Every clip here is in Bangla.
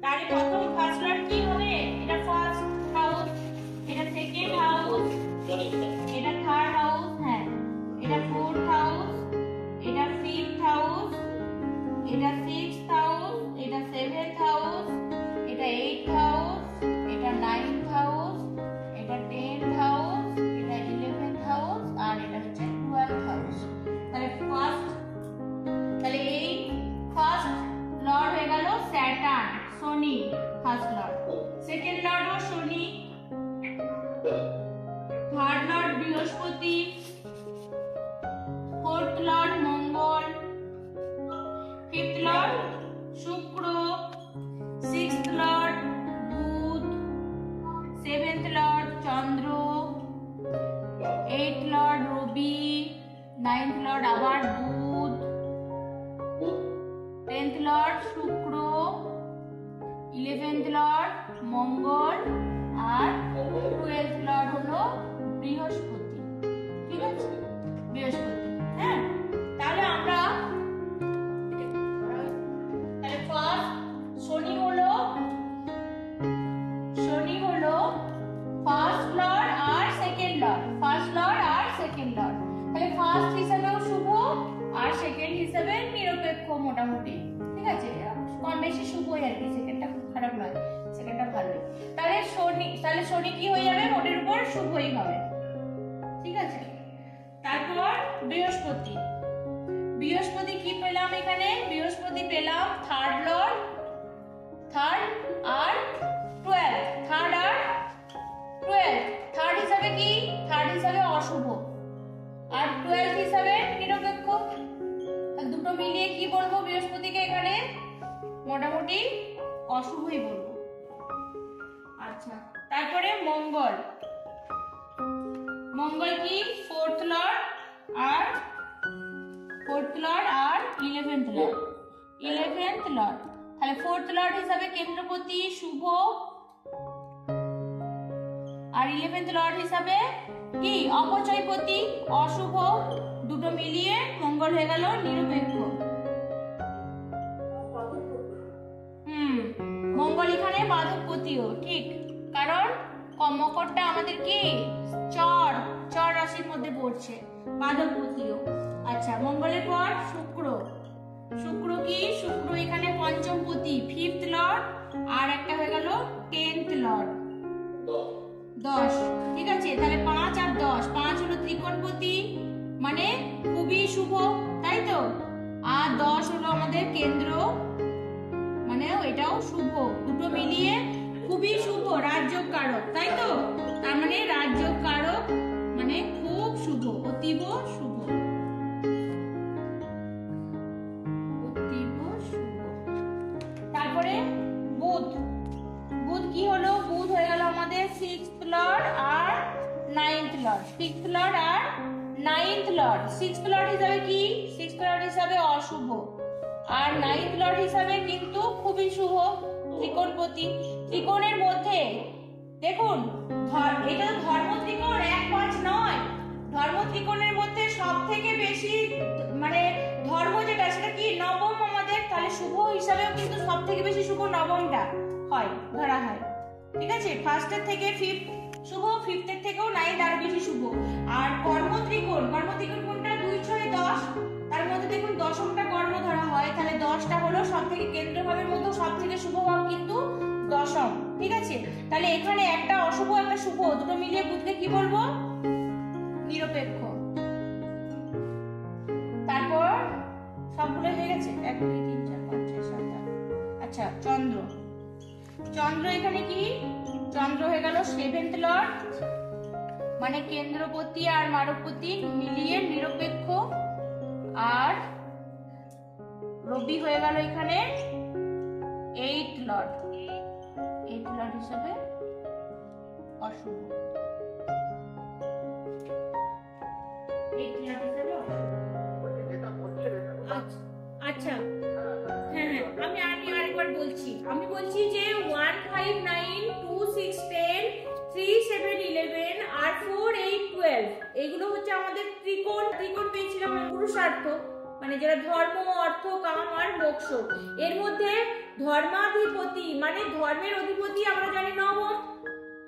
তাহলে প্রথম ফার্স্ট লর্ড কি হবে? এটা ফার্স্ট হাউস, এটা সেকেন্ড হাউস, এটা থার্ড হাউস, হ্যাঁ এটা ফোর্থ হাউস, এটা ফিফথ হাউস, এটা সিক্সথ হাউস, এটা সেভেন্থ হাউস, এটা এইটথ হাউস, এটা নাইনথ হাউস, এটা 10th হাউস, এটা 11th হাউস, আর এটা হচ্ছে 12th হাউস। তাহলে তাহলে এই ফার্স্ট লর্ড হয়ে গেল স্যাটার্ন, শনি ফার্স্ট লর্ড। সেকেন্ড লর্ড ও শনি, থার্ড লর্ড বৃহস্পতি, ফোর্থ লর্ড মঙ্গল, ফিফথ লর্ড শুক্র, সিক্সথ লর্ড বুধ, সেভেন্থ লর্ড চন্দ্র, এইথ লর্ড রবি, নাইনথ লর্ড আবার বুধ, 10th লর্ড শুক্র, 11th লর্ড মঙ্গল, আর 12th লর্ড হলো বৃহস্পতি। ঠিক আছে, বৃহস্পতি। হ্যাঁ, তাহলে আমরা ফার্স্ট শনি হলো ফার্স্ট লর্ড আর সেকেন্ড লর্ড, ফার্স্ট লর্ড আর সেকেন্ড লর্ড। তাহলে ফার্স্ট হিসাবেও শুভ আর সেকেন্ড হিসাবে নিরপেক্ষ মোটামুটি। ঠিক আছে, কম বেশি শুভই আর কি, সেকেন্ডটা খুব খারাপ নয়, সেকেন্ডটা ভালোই। তাহলে শনি কি হয়ে যাবে? মোটের উপর শুভই হবে। ঠিক আছে, তারপর বৃহস্পতি কি পেলাম এখানে? বৃহস্পতি পেলাম থার্ড লর্ড, থার্ড আর 12, থার্ড আর 12। থার্ড হিসাবে কি? থার্ড হিসাবে অশুভ, আর 12 হিসাবে নিরপেক্ষ। দুটো মিলিয়ে কি বলবো বৃহস্পতিকে? এখানে মোটামুটি অশুভই বলবো। আচ্ছা, তারপরে মঙ্গল কি? ফোর্থ লর্ড আর 11th লর্ড। তাহলে ফোর্থ লর্ড হিসাবে কেন্দ্রপতি শুভ, আর 11th লর্ড হিসাবে কি? অপচয়পতি অশুভ। দুটো মিলিয়ে মঙ্গল হয়ে গেল নিরপেক্ষ। মঙ্গল এখানে বাধকপতিও, ঠিক, কারণ মকরটা আমাদের কি চর রাশির মধ্যে পড়ছে, বাধকপতিও। আচ্ছা, মঙ্গলের পর শুক্র কি? শুক্র এখানে পঞ্চমপতি, 5th লর্ড, আর একটা হয়ে গেল 10th লর্ড, 10। ঠিক আছে, তাহলে 5 আর 10, 5 হলো ত্রিকোণপতি, মানে খুবই শুভ, তাই তো, আর 10 হলো আমাদের কেন্দ্র, মানে এটাও শুভ। দুটো মিলিয়ে খুবই শুভ, রাজযোগ কারক, তাই তো, তার মানে রাজযোগ কারক মানে খুব শুভ, অতীব শুভ। তারপরে বুধ কি হলো? বুধ হয়ে গেল আমাদের 6th লর্ড আর 9th লর্ড, 6th লর্ড আর 9th লর্ড। 6th লর্ড হিসাবে কি? 6th লর্ড হিসাবে অশুভ, আর 9th লর্ড হিসাবে কিন্তু খুবই শুভ, ত্রিকোণপতি। ত্রিকোণের মধ্যে দেখুন, এটা ধর্ম ত্রিকোণ 1, 5 নয়, ধর্ম ত্রিকোণের মধ্যে সব থেকে বেশি মানে ধর্ম যেটা, সেটা কি? নবম আমাদের। তাহলে শুভ হিসাবেও কিন্তু সব থেকে বেশি শুভ নবমটা হয়, ধরা হয়। ঠিক আছে, ফার্স্টের থেকে ফিফথ শুভ, ফিফথের থেকেও 9th আরো বেশি শুভ। আর কর্ম ত্রিকোণ কোনটা? 2, 6, 10, তার মধ্যে দেখুন দশমটা কর্ম ধরা হয়, তাহলে 10টা হলো সব থেকে কেন্দ্রভাবের মধ্যে সব থেকে শুভ ভাব কিন্তু দশম। ঠিক আছে, তাহলে এখানে একটা অশুভ একটা শুভ, দুটো মিলিয়ে বুধকে কি বলবো? নিরপেক্ষ। তারপর সবগুলো হয়ে গেছে, 1, 2, 3, 4, 5, 6, 7, 8। আচ্ছা, চন্দ্র এখানে কি? চন্দ্র হয়ে গেল 7th লর্ড, মানে কেন্দ্রপতি আর মারকপতি মিলিয়ে নিরপেক্ষ। আর রবি হয়ে গেল এখানে 8th লর্ড হিসাবে অশুভ। আচ্ছা, হ্যাঁ, আমি আরেকবার বলছি। আমি বলছি যে 1, 5, 9, 2, 6, 10, 3, 7, 11 আর 4, 8, 12 এগুলো হচ্ছে আমাদের ত্রিকোণ পেয়েছিলাম পুরুষার্থ। মানে যেটা ধর্ম, অর্থ, কাম আর মোক্ষ, এর মধ্যে ধর্মাধিপতি মানে ধর্মের অধিপতি আমরা জানি নবম,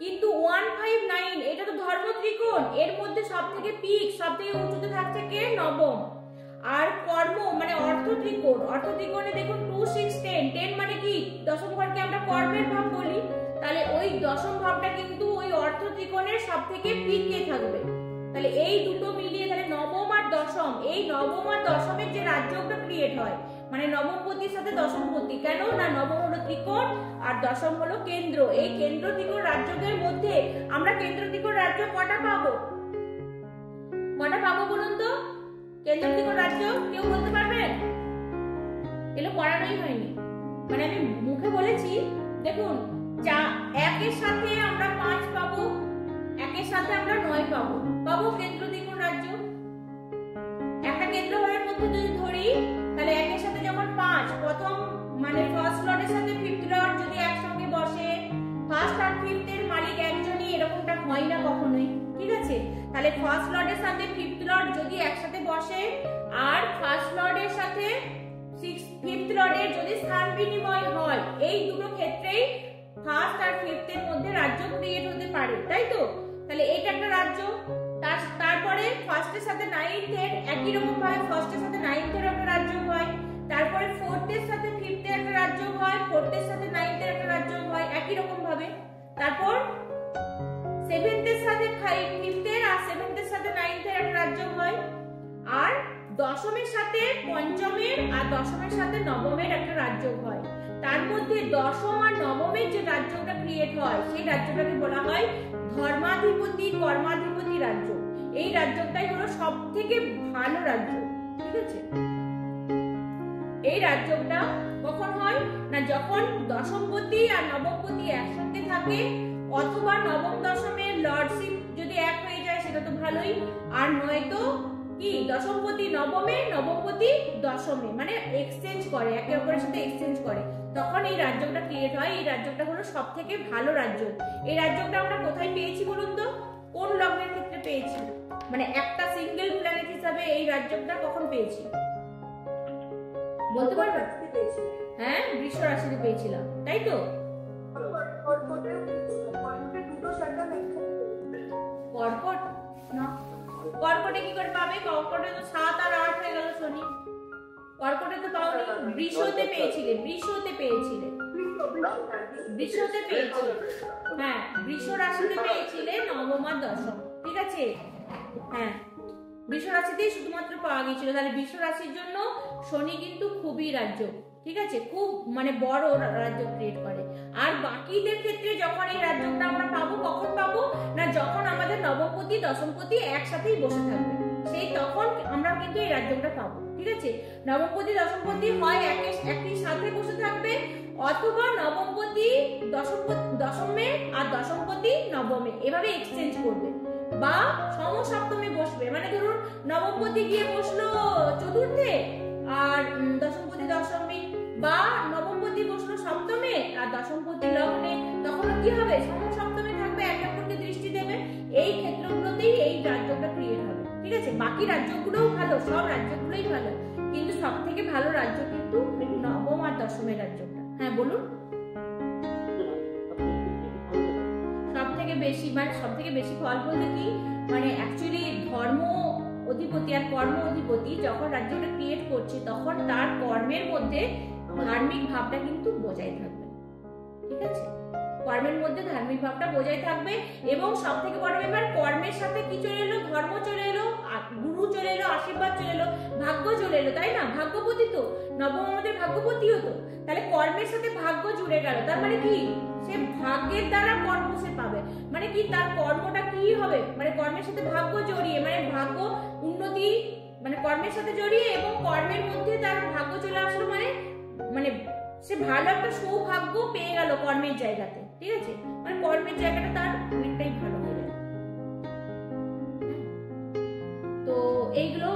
কিন্তু 159 এটা তো ধর্ম ত্রিকোণ, এর মধ্যে সবথেকে পিক সবথেকে উঁচুতে থাকছে কে? নবম। আর কর্ম মানে অর্থ ত্রিকোণ, অর্থ ত্রিকোণে দেখুন 2 6 10, 10 মানে কি দশম ঘরকে আমরা কর্মের ভাব বলি, তাহলে ওই দশম ভাবটা কিন্তু ওই অর্থ ত্রিকোণের সবথেকে পিকে থাকবে। তাহলে এই দুটো মিলিয়ে তাহলে নবম আর দশম, এই নবম আর দশমের যে রাজযোগটা ক্রিয়েট হয়, মানে নবমপতির সাথে দশমপতি, কেন না নবম হলো ত্রিকোণ আর দশম হলো কেন্দ্র, এই কেন্দ্র ত্রিকোণ রাজযোগের মধ্যে আমরা কেন্দ্র ত্রিকোণ রাজ্য কটা পাবো? কটা পাবো বলুন তো? কেন্দ্র ত্রিকোণ রাজ্য কেউ বলতে পারবেন? এগুলো পড়ানোই হয়নি, মানে আমি মুখে বলেছি। দেখুন একের সাথে আমরা 5 পাবো, একের সাথে আমরা 9 পাবো, পাবো কেন্দ্র ত্রিকোণ রাজ্য। একটা কেন্দ্র ঘরের মধ্যে যদি ধরি তাহলে একের সাথে যখন 5, প্রথম মানে ফার্স্ট লর্ডের সাথে ফিফথ লর্ড যদি একসঙ্গে বসে, ফার্স্ট আর ফিফথ এর মালিক একজনই, এরকমটা হয় না কখনোই, ঠিক আছে? তাহলে ফার্স্ট লর্ডের সাথে ফিফথ লর্ড যদি একসাথে বসে আর ফার্স্ট লর্ডের সাথে ফিফথ লর্ডের যদি স্থান বিনিময় হয়, এই দুটো ক্ষেত্রেই ফার্স্ট আর ফিফথ এর মধ্যে রাজ্য ক্রিয়েট হতে পারে, তাই তো? তাহলে এটা একটা রাজ্য। তারপরে ফার্স্টের সাথে নাইনথ এর একই রকম ভাবে ফার্স্টের সাথে নাইনথ এর একটা রাজ্য হয়, তারপরে ফোর্থ এর সাথে ফিফথ এর একটা রাজ্য হয়, ফোর্থ এর সাথে নাইনথ এর একটা রাজ্য হয় একই রকম ভাবে, তারপর সেভেন্থ এর সাথে ফিফথ এর আর সেভেন্থ এর সাথে নাইনথ এর একটা রাজ্য হয়, আর দশমের সাথে পঞ্চমের আর দশমের সাথে নবমের একটা রাজ্য হয়। তার মধ্যে দশম আর নবমের যে রাজ্যটা ক্রিয়েট হয় সেই রাজ্যটাকে বলা হয় ধর্মাধিপতি কর্মাধিপতি রাজ্য। এই রাজ্যটাই হলো সবথেকে ভালো রাজ্য, ঠিক আছে? এই রাজ্যটা কখন হয় না যখন দশমপতি আর নবমপতি একসাথে থাকে, অথবা নবম দশমের লর্ডশিপ যদি এক হয়ে যায় সেটা তো ভালোই, আর নয়তো কি দশমপতি নবমে নবমপতি দশমে মানে এক্সচেঞ্জ করে, একে অপরের সাথে এক্সচেঞ্জ করে, তখন এই রাজ্যটা ক্রিয়েট হয়। এই রাজ্যটা হলো সবথেকে ভালো রাজ্য। এই রাজ্যটা আমরা কোথায় পেয়েছি বলুন তো? কোন লগ্নের ক্ষেত্রে পেয়েছি? মানে একটা সিঙ্গেল প্ল্যানেট হিসাবে এই রাজ্যটা কখন পেয়েছি বলতে পারবেন? হ্যাঁ, বৃষ রাশিতে পেয়েছিলাম, তাই তো? কর্কট না, কর্কটে কি করে পাবে? কর্কটে তো 7 আর 8 হয়ে গেল শনি, কর্কটে তো পাওনি। বৃষতে পেয়েছিলে, বৃষতে পেয়েছিলে, বৃষতে পেয়েছিলে, হ্যাঁ বৃষ রাশিতে পেয়েছিলে নবম আর দশম, ঠিক আছে? হ্যাঁ বৃষ রাশিতেই শুধুমাত্র পাওয়া গিয়েছিল। তাহলে বৃষ রাশির জন্য শনি কিন্তু খুবই রাজ্য, ঠিক আছে? খুব মানে বড় রাজ্য ক্রিয়েট করে। আর বাকিদের ক্ষেত্রে যখন এই রাজ্যটা আমরা পাবো, কখন পাবো না যখন আমাদের নবমপতি দশমপতি একসাথেই বসে থাকবে, সেই তখন আমরা কিন্তু এই রাজ্যটা পাবো, ঠিক আছে? নবমপতি দশমপতি হয় একই সাথে বসে থাকবে, অথবা নবমপতি দশমে আর দশমপতি নবমে এভাবে এক্সচেঞ্জ করবে, বা সমসপ্তমে বসবে। মানে ধরুন নবমপতি গিয়ে বসলো চতুর্থে আর দশমপতি দশমে, বা নবমপতি বসলো সপ্তমে আর দশমপতি লগ্নে, তখন কি হবে? সমসপ্তমে থাকবে, একে অপরকে দৃষ্টি দেবে। এই ক্ষেত্রগুলোতেই এই রাজ্যটা ক্রিয়েট হবে, ঠিক আছে? বাকি রাজ্যগুলোও ভালো, সব রাজ্যগুলোই ভালো, কিন্তু সব থেকে ভালো রাজ্য কিন্তু নবম আর দশমের রাজ্যটা। হ্যাঁ বলুন। সব থেকে বেশি ফল বলতে কি মানে অ্যাকচুয়ালি ধর্ম অধিপতি আর কর্ম অধিপতি যখন রাজ্যটা ক্রিয়েট করছে তখন তার কর্মের মধ্যে ধার্মিক ভাবটা কিন্তু বজায় থাকবে, ঠিক আছে? কর্মের মধ্যে ধার্মিক ভাবটা বজায় থাকবে, এবং সব থেকে বড় ব্যাপার কর্মের সাথে কি চলে এলো? ধর্ম চলে এলো, গুরু চলে এলো, আশীর্বাদ চলে এলো, ভাগ্য চলে এলো, তাই না? ভাগ্যপতি তো নবম আমাদের ভাগ্যপতি হতো, তাহলে কর্মের সাথে ভাগ্য জুড়ে গেল। তার মানে কি সে ভাগ্যের দ্বারা কর্ম সে পাবে, মানে কি তার কর্মটা কি হবে? মানে কর্মের সাথে ভাগ্য জড়িয়ে, মানে ভাগ্য উন্নতি, মানে কর্মের সাথে জড়িয়ে এবং কর্মের মধ্যে তার ভাগ্য চলে আসলো, মানে মানে সে ভালো একটা সৌভাগ্য পেয়ে গেল কর্মের জায়গাতে, ঠিক আছে? মানে কর্মের জায়গাটা তার অনেকটাই ভালো হয়ে যায়। তো এইগুলো